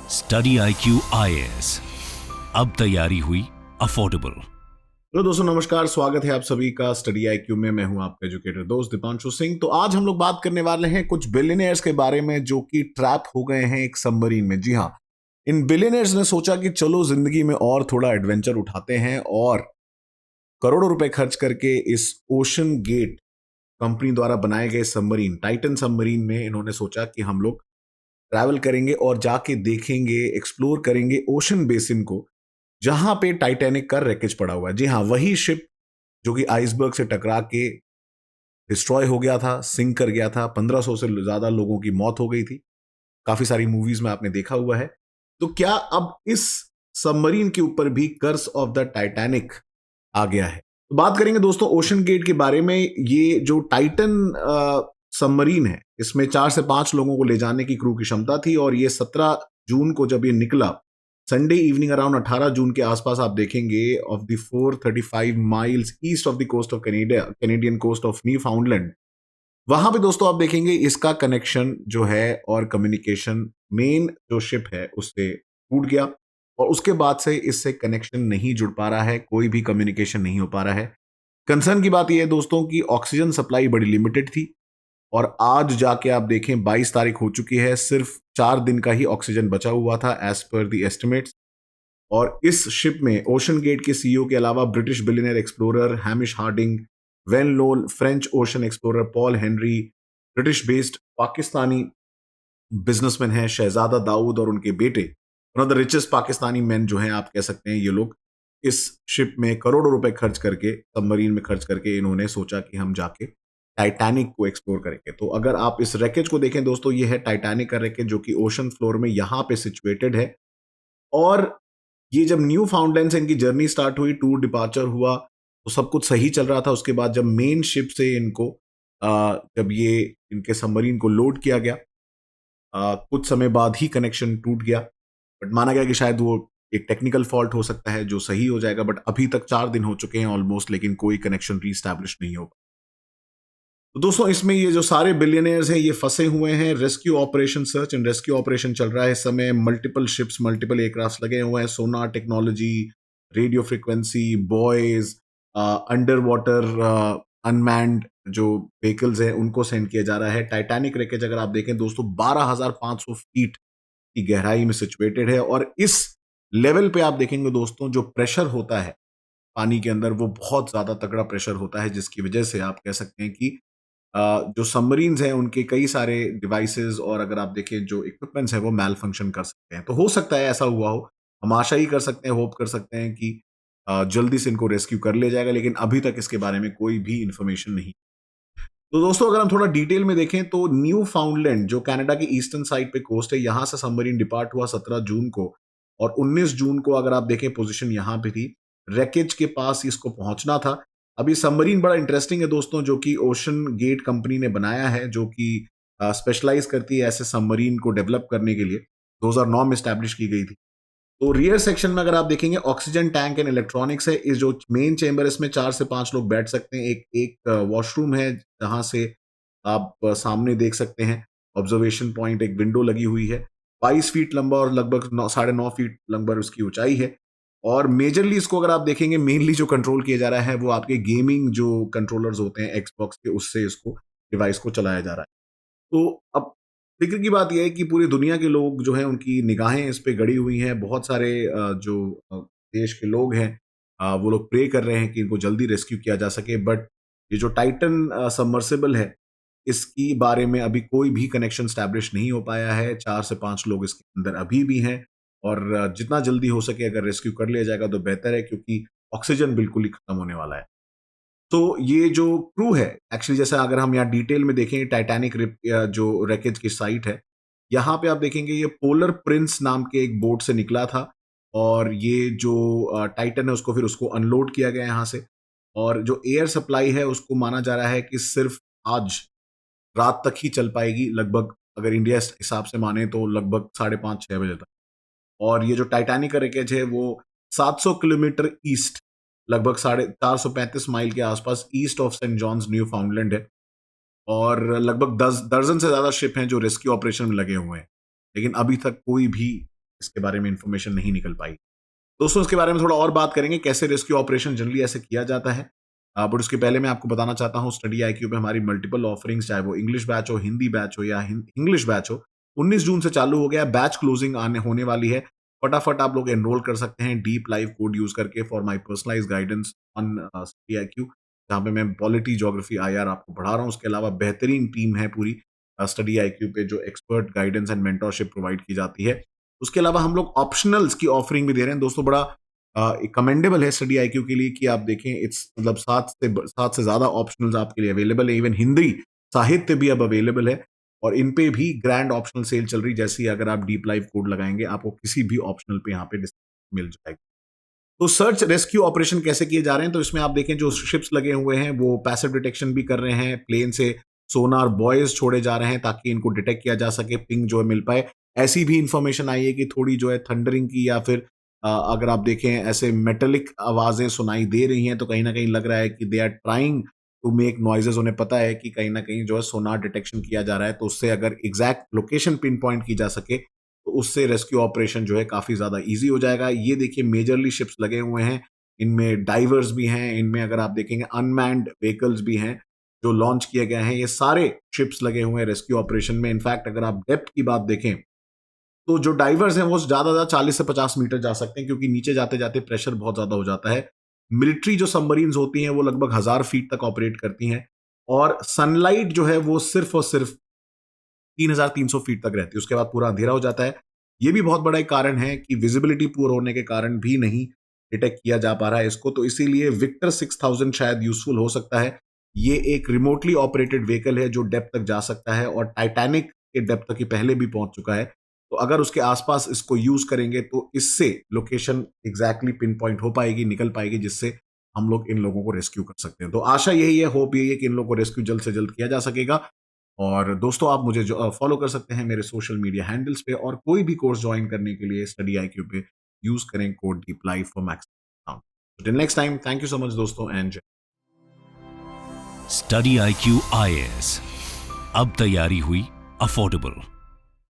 Study IQ IAS, अब तैयारी हुई अफोर्डेबल। हेलो दोस्तों, नमस्कार। स्वागत है आप सभी का स्टडी IQ में। मैं हूं आपका एजुकेटर दोस्त दीपांशु सिंह। तो आज हम लोग बात करने वाले हैं कुछ बिलियनियर्स के बारे में जो कि ट्रैप हो गए हैं एक सबमरीन में। जी हाँ, इन बिलियनियर्स ने सोचा कि चलो जिंदगी में और थोड़ा एडवेंचर उठाते हैं और करोड़ों रुपए खर्च करके इस ओशन गेट कंपनी द्वारा बनाए गए सबमरीन टाइटन सबमरीन में इन्होंने सोचा कि हम लोग ट्रैवल करेंगे और जाके देखेंगे, एक्सप्लोर करेंगे ओशन बेसिन को जहां पे टाइटैनिक का रैकेज पड़ा हुआ है। जी हाँ, वही शिप जो कि आइसबर्ग से टकरा के डिस्ट्रॉय हो गया था, सिंक कर गया था। 1500 से ज्यादा लोगों की मौत हो गई थी। काफी सारी मूवीज में आपने देखा हुआ है। तो क्या अब इस सबमरीन के ऊपर भी कर्स ऑफ द टाइटैनिक आ गया है? तो बात करेंगे दोस्तों ओशन गेट के बारे में। ये जो टाइटन सबमरीन है, इसमें 4 से 5 लोगों को ले जाने की क्रू की क्षमता थी और ये 17 जून को जब ये निकला, संडे इवनिंग अराउंड 18 जून के आसपास आप देखेंगे of the 435 miles east of the coast of Canadian coast of Newfoundland, वहां पे दोस्तों आप देखेंगे इसका कनेक्शन जो है और कम्युनिकेशन मेन जो शिप है उससे टूट गया और उसके बाद से इससे कनेक्शन नहीं जुड़ पा रहा है, कोई भी कम्युनिकेशन नहीं हो पा रहा है। कंसर्न की बात यह है दोस्तों कि ऑक्सीजन सप्लाई बड़ी लिमिटेड थी और आज जाके आप देखें 22 तारीख हो चुकी है, सिर्फ 4 दिन का ही ऑक्सीजन बचा हुआ था एज पर द एस्टिमेट्स। और इस शिप में ओशन गेट के सीईओ के अलावा British billionaire explorer Hamish Harding, well known French ocean explorer Paul Henri, British based Pakistani businessman है शहजादा दाऊद और उनके बेटे, one of the richest Pakistani man जो हैं आप कह सकते हैं, ये लोग इस शिप में करोड़ों रुपए खर्च करके, सबमरीन में खर्च करके इन्होंने सोचा कि हम जाके टाइटैनिक को एक्सप्लोर करेंगे। तो अगर आप इस रैकेज को देखें दोस्तों, ये है टाइटैनिक का रैकेज जो कि ओशन फ्लोर में यहाँ पे सिचुएटेड है। और ये जब न्यू फाउंडलैंड से इनकी जर्नी स्टार्ट हुई, टूर डिपार्चर हुआ तो सब कुछ सही चल रहा था। उसके बाद जब मेन शिप से इनको जब ये इनके सबमरीन को लोड किया गया, कुछ समय बाद ही कनेक्शन टूट गया। बट माना गया कि शायद वो एक टेक्निकल फॉल्ट हो सकता है जो सही हो जाएगा। बट अभी तक 4 दिन हो चुके हैं ऑलमोस्ट, लेकिन कोई कनेक्शन रीस्टैब्लिश नहीं हो। तो दोस्तों इसमें ये जो सारे बिलियनियर्स हैं ये फंसे हुए हैं। Rescue operation, search and rescue operation चल रहा है इस समय। मल्टीपल शिप्स, मल्टीपल एयरक्राफ्ट लगे हुए हैं। Sonar technology, radio frequency, buoys, under water unmanned जो व्हीकल्स हैं उनको सेंड किया जा रहा है। टाइटैनिक रैकेज अगर आप देखें दोस्तों 12,500 फीट की गहराई में सिचुएटेड है और इस लेवल पे आप देखेंगे दोस्तों जो प्रेशर होता है पानी के अंदर वो बहुत ज्यादा तगड़ा प्रेशर होता है, जिसकी वजह से आप कह सकते हैं कि जो सबमरीन्स हैं उनके कई सारे डिवाइसेस और अगर आप देखें जो इक्विपमेंट्स हैं वो मैल फंक्शन कर सकते हैं। तो हो सकता है ऐसा हुआ हो, हम आशा ही कर सकते हैं, होप कर सकते हैं कि जल्दी से इनको रेस्क्यू कर लिया जाएगा, लेकिन अभी तक इसके बारे में कोई भी इंफॉर्मेशन नहीं। तो दोस्तों अगर हम थोड़ा डिटेल में देखें तो न्यू फाउंडलैंड जो कनाडा की ईस्टर्न साइड पे कोस्ट है, यहां से सबमरीन डिपार्ट हुआ 17 जून को और 19 जून को अगर आप देखें पोजीशन यहां पे थी, रैकेज के पास इसको पहुंचना था। अभी सबमरीन बड़ा इंटरेस्टिंग है दोस्तों, जो कि ओशन गेट कंपनी ने बनाया है, जो कि स्पेशलाइज करती है ऐसे सबमरीन को डेवलप करने के लिए। 2009 में स्टैब्लिश की गई थी। तो रियर सेक्शन में अगर आप देखेंगे ऑक्सीजन टैंक एंड इलेक्ट्रॉनिक्स है। इस जो मेन चेंबर इसमें 4 से 5 लोग बैठ सकते हैं। एक वॉशरूम है जहां से आप सामने देख सकते हैं ऑब्जर्वेशन पॉइंट, एक विंडो लगी हुई है। 22 फीट लंबा और लगभग 9.5 फीट लगभग उसकी ऊंचाई है। और मेजरली इसको अगर आप देखेंगे मेनली जो कंट्रोल किया जा रहा है वो आपके गेमिंग जो कंट्रोलर्स होते हैं एक्सबॉक्स के, उससे इसको डिवाइस को चलाया जा रहा है। तो अब फ़िक्र की बात यह है कि पूरी दुनिया के लोग जो हैं उनकी निगाहें इस पे गड़ी हुई हैं। बहुत सारे जो देश के लोग हैं वो लोग प्रे कर रहे हैं कि इनको जल्दी रेस्क्यू किया जा सके। बट ये जो टाइटन सबमर्सिबल है, इसकी बारे में अभी कोई भी कनेक्शन स्टैब्लिश नहीं हो पाया है। 4 से 5 लोग इसके अंदर अभी भी हैं और जितना जल्दी हो सके अगर रेस्क्यू कर लिया जाएगा तो बेहतर है, क्योंकि ऑक्सीजन बिल्कुल ही खत्म होने वाला है। तो ये जो क्रू है एक्चुअली, जैसा अगर हम यहाँ डिटेल में देखें टाइटैनिक जो रैकेज की साइट है, यहाँ पे आप देखेंगे ये पोलर प्रिंस नाम के एक बोट से निकला था और ये जो टाइटन है उसको फिर उसको अनलोड किया गया यहाँ से। और जो एयर सप्लाई है उसको माना जा रहा है कि सिर्फ आज रात तक ही चल पाएगी, लगभग अगर इंडिया हिसाब से माने तो लगभग 5:30-6 बजे तक। और ये जो टाइटैनिक का रैकेज है वो 700 किलोमीटर ईस्ट, लगभग 435 माइल के आसपास east of Saint John's Newfoundland है। और लगभग 10 दर्जन से ज्यादा शिप हैं जो रेस्क्यू ऑपरेशन में लगे हुए हैं, लेकिन अभी तक कोई भी इसके बारे में इंफॉर्मेशन नहीं निकल पाई। दोस्तों इसके बारे में थोड़ा और बात करेंगे, कैसे रेस्क्यू ऑपरेशन जनरली ऐसे किया जाता है। बट उसके पहले मैं आपको बताना चाहता हूँ, स्टडी IQ पे हमारी मल्टीपल ऑफरिंग्स, चाहे वो इंग्लिश बैच हो, हिंदी बैच हो या इंग्लिश बैच हो, 19 जून से चालू हो गया है। बैच क्लोजिंग आने होने वाली है। फटाफट आप लोग एनरोल कर सकते हैं डीप लाइव कोड यूज करके for my personalise guidance on study IQ, जहाँ पे मैं पॉलिटी, ज्योग्राफी, IR आपको पढ़ा रहा हूँ। उसके अलावा बेहतरीन टीम है पूरी स्टडी IQ पे, जो expert guidance and mentorship provide की जाती है। उसके अलावा हम लोग ऑप्शनल्स की ऑफरिंग भी दे रहे हैं दोस्तों। बड़ा कमेंडेबल है स्टडी IQ के लिए कि आप देखें, इट्स मतलब 7 से ज्यादा ऑप्शनल्स आपके लिए अवेलेबल है। इवन हिंदी साहित्य भी अब अवेलेबल है और इन पे भी ग्रैंड ऑप्शनल सेल चल रही, जैसी अगर आप डीप लाइव कोड लगाएंगे आपको किसी भी ऑप्शनल पे यहाँ पे डिस्काउंट मिल जाएगा। तो सर्च रेस्क्यू ऑपरेशन कैसे किए जा रहे हैं, तो इसमें आप देखें जो शिप्स लगे हुए हैं वो पैसिव डिटेक्शन भी कर रहे हैं, प्लेन से सोनार बॉयज छोड़े जा रहे हैं ताकि इनको डिटेक्ट किया जा सके, पिंग जो है मिल पाए। ऐसी भी इंफॉर्मेशन आई है कि थोड़ी जो है थंडरिंग की, या फिर अगर आप देखें ऐसे मेटेलिक आवाजें सुनाई दे रही हैं, तो कहीं ना कहीं लग रहा है कि they are trying to make noises. उन्हें पता है कि कहीं ना कहीं जो है सोनार डिटेक्शन किया जा रहा है, तो उससे अगर एग्जैक्ट लोकेशन पिन पॉइंट की जा सके तो उससे रेस्क्यू ऑपरेशन जो है काफी ज्यादा इजी हो जाएगा। ये देखिए मेजरली शिप्स लगे हुए हैं, इनमें डाइवर्स भी हैं, इनमें अगर आप देखेंगे अनमैन्ड व्हीकल्स भी हैं जो लॉन्च किए गए हैं। ये सारे शिप्स लगे हुए हैं रेस्क्यू ऑपरेशन में। इनफैक्ट अगर आप डेप्थ की बात देखें तो जो डाइवर्स हैं वो ज्यादा ज्यादा 40 से 50 मीटर जा सकते हैं, क्योंकि नीचे जाते जाते प्रेशर बहुत ज्यादा हो जाता है। मिलिट्री जो सबमरीन्स होती हैं वो लगभग 1000 फीट तक ऑपरेट करती हैं, और सनलाइट जो है वो सिर्फ और सिर्फ 3300 फीट तक रहती है, उसके बाद पूरा अंधेरा हो जाता है। ये भी बहुत बड़ा एक कारण है कि विजिबिलिटी पुअर होने के कारण भी नहीं डिटेक्ट किया जा पा रहा है इसको, तो इसीलिए विक्टर 6000 शायद यूजफुल हो सकता है। ये एक रिमोटली ऑपरेटेड व्हीकल है जो डेप्थ तक जा सकता है, और टाइटैनिक के डेप्थ तक ही पहले भी पहुंच चुका है। तो अगर उसके आसपास इसको यूज करेंगे तो इससे लोकेशन एग्जैक्टली पिन पॉइंट हो पाएगी, निकल पाएगी, जिससे हम लोग इन लोगों को रेस्क्यू कर सकते हैं। तो आशा यही है, होप यही है कि इन लोगों को रेस्क्यू जल्द से जल्द किया जा सकेगा। और दोस्तों आप मुझे जो फॉलो कर सकते हैं मेरे सोशल मीडिया हैंडल्स पे, और कोई भी कोर्स ज्वाइन करने के लिए स्टडी IQ पे यूज करें code deep live for maximum. Till next time, thank you so much दोस्तों, एंड स्टडी IQ IAS, अब तैयारी हुई अफोर्डेबल।